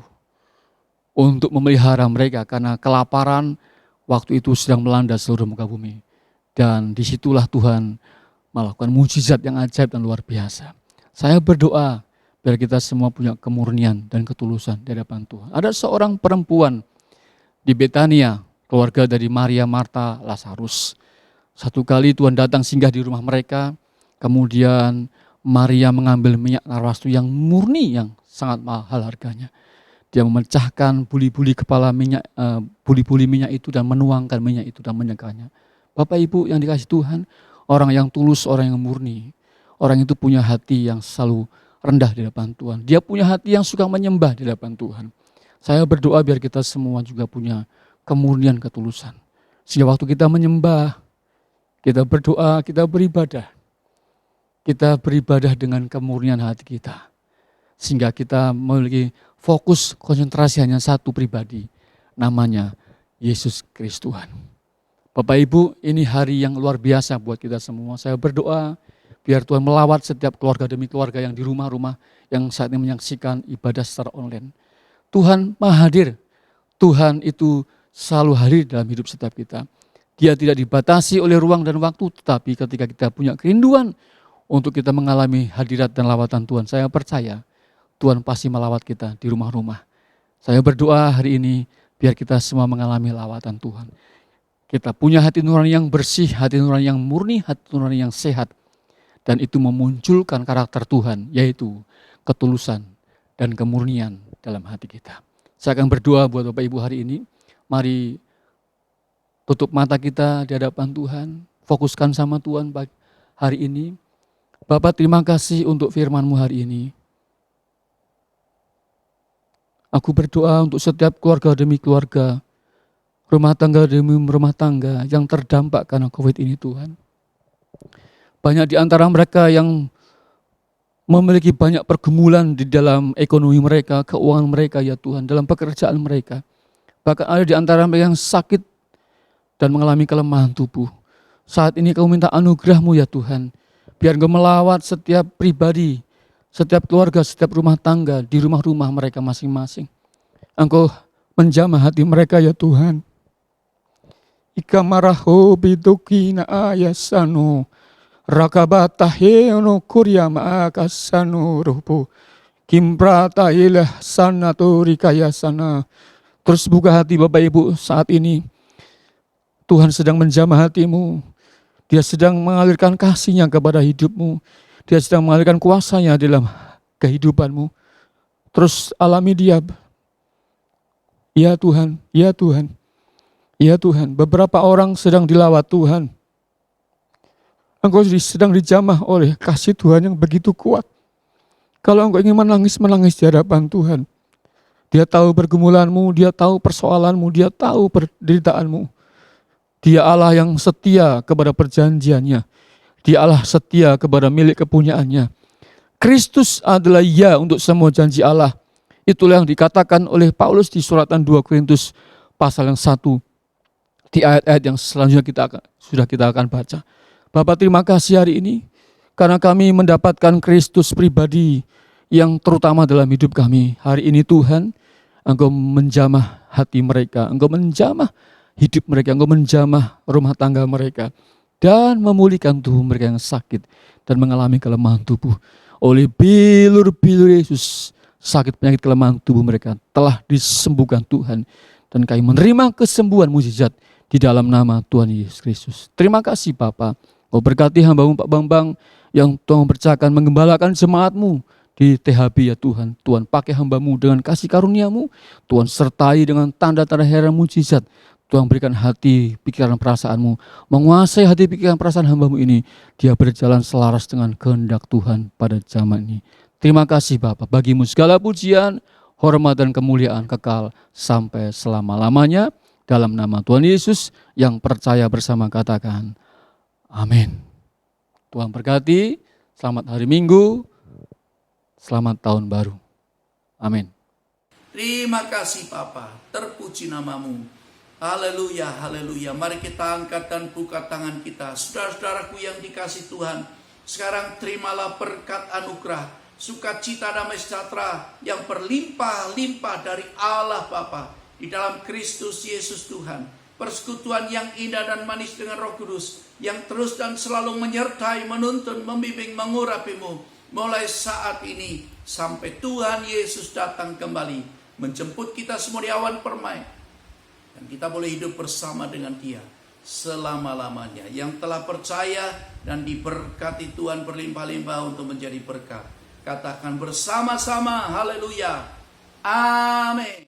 S5: untuk memelihara mereka karena kelaparan waktu itu sedang melanda seluruh muka bumi. Dan disitulah Tuhan melakukan mujizat yang ajaib dan luar biasa. Saya berdoa biar kita semua punya kemurnian dan ketulusan di hadapan Tuhan. Ada seorang perempuan di Betania, keluarga dari Maria, Marta, Lazarus. Satu kali Tuhan datang singgah di rumah mereka, kemudian Maria mengambil minyak narwastu yang murni, yang sangat mahal harganya. Dia memecahkan buli-buli kepala minyak, buli-buli minyak itu dan menuangkan minyak itu dan menyegahnya. Bapak Ibu yang dikasih Tuhan, orang yang tulus, orang yang murni, orang itu punya hati yang selalu rendah di hadapan Tuhan. Dia punya hati yang suka menyembah di hadapan Tuhan. Saya berdoa biar kita semua juga punya kemurnian, ketulusan. Sehingga waktu kita menyembah, kita berdoa, kita beribadah dengan kemurnian hati kita. Sehingga kita memiliki fokus konsentrasi hanya satu pribadi, namanya Yesus Kristus Tuhan. Bapak Ibu, ini hari yang luar biasa buat kita semua. Saya berdoa biar Tuhan melawat setiap keluarga demi keluarga yang di rumah-rumah yang saat ini menyaksikan ibadah secara online. Tuhan Maha Hadir. Tuhan itu selalu hadir dalam hidup setiap kita. Dia tidak dibatasi oleh ruang dan waktu, tetapi ketika kita punya kerinduan untuk kita mengalami hadirat dan lawatan Tuhan, saya percaya Tuhan pasti melawat kita di rumah-rumah. Saya berdoa hari ini biar kita semua mengalami lawatan Tuhan. Kita punya hati nurani yang bersih, hati nurani yang murni, hati nurani yang sehat. Dan itu memunculkan karakter Tuhan, yaitu ketulusan dan kemurnian dalam hati kita. Saya akan berdoa buat Bapak Ibu hari ini. Mari tutup mata kita di hadapan Tuhan, fokuskan sama Tuhan hari ini. Bapak, terima kasih untuk firman-Mu hari ini. Aku berdoa untuk setiap keluarga demi keluarga, rumah tangga demi rumah tangga yang terdampak karena COVID ini Tuhan. Banyak di antara mereka yang memiliki banyak pergumulan di dalam ekonomi mereka, keuangan mereka ya Tuhan, dalam pekerjaan mereka. Bahkan ada di antara mereka yang sakit dan mengalami kelemahan tubuh. Saat ini Kau minta anugerah-Mu ya Tuhan, biar Engkau melawat setiap pribadi, setiap keluarga, setiap rumah tangga di rumah-rumah mereka masing-masing. Engkau menjamah hati mereka ya Tuhan. Ika maraho bidukina ayasano rakabata heono kurya maakasano rupu kimprata ilah sanato rikayasana. Terus buka hati Bapak Ibu saat ini. Tuhan sedang menjamah hatimu. Dia sedang mengalirkan kasih-Nya kepada hidupmu. Dia sedang mengalirkan kuasa-Nya dalam kehidupanmu. Terus alami dia. Ya Tuhan, ya Tuhan. Ya Tuhan, beberapa orang sedang dilawat Tuhan. Engkau sedang dijamah oleh kasih Tuhan yang begitu kuat. Kalau engkau ingin menangis di hadapan Tuhan. Dia tahu pergumulanmu, Dia tahu persoalanmu, Dia tahu penderitaanmu. Dia Allah yang setia kepada perjanjiannya. Dia Allah setia kepada milik kepunyaannya. Kristus adalah ya untuk semua janji Allah. Itulah yang dikatakan oleh Paulus di suratan 2 Korintus pasal yang 1. Di ayat-ayat yang selanjutnya kita akan baca. Bapak, terima kasih hari ini karena kami mendapatkan Kristus pribadi yang terutama dalam hidup kami. Hari ini Tuhan, Engkau menjamah hati mereka, Engkau menjamah hidup mereka, Engkau menjamah rumah tangga mereka dan memulihkan tubuh mereka yang sakit dan mengalami kelemahan tubuh. Oleh bilur-bilur Yesus, sakit penyakit kelemahan tubuh mereka telah disembuhkan Tuhan. Dan kami menerima kesembuhan mujizat di dalam nama Tuhan Yesus Kristus. Terima kasih Bapa. Kau berkati hamba-Mu Pak Bambang yang Tuhan mempercayakan menggembalakan jemaat-Mu di THB ya Tuhan. Tuhan pakai hamba-Mu dengan kasih karunia-Mu. Tuhan sertai dengan tanda-tanda heran mujizat. Tuhan berikan hati, pikiran, perasaan-Mu. Menguasai hati, pikiran, perasaan hamba-Mu ini. Dia berjalan selaras dengan kehendak Tuhan pada zaman ini. Terima kasih Bapa. Bagi-Mu segala pujian, hormat dan kemuliaan kekal sampai selama-lamanya. Dalam nama Tuhan Yesus yang percaya bersama katakan amin. Tuhan berkati. Selamat hari Minggu. Selamat tahun baru. Amin.
S6: Terima kasih Bapa, terpuji namamu. Haleluya, haleluya. Mari kita angkat dan buka tangan kita. Saudara-saudaraku yang dikasih Tuhan, sekarang terimalah berkat anugerah, sukacita damai sejahtera yang berlimpah-limpah dari Allah Bapa di dalam Kristus Yesus Tuhan. Persekutuan yang indah dan manis dengan Roh Kudus yang terus dan selalu menyertai, menuntun, membimbing, mengurapimu mulai saat ini sampai Tuhan Yesus datang kembali menjemput kita semua di awan permai, dan kita boleh hidup bersama dengan Dia selama-lamanya. Yang telah percaya dan diberkati Tuhan berlimpah-limpah untuk menjadi berkat, katakan bersama-sama haleluya, amin.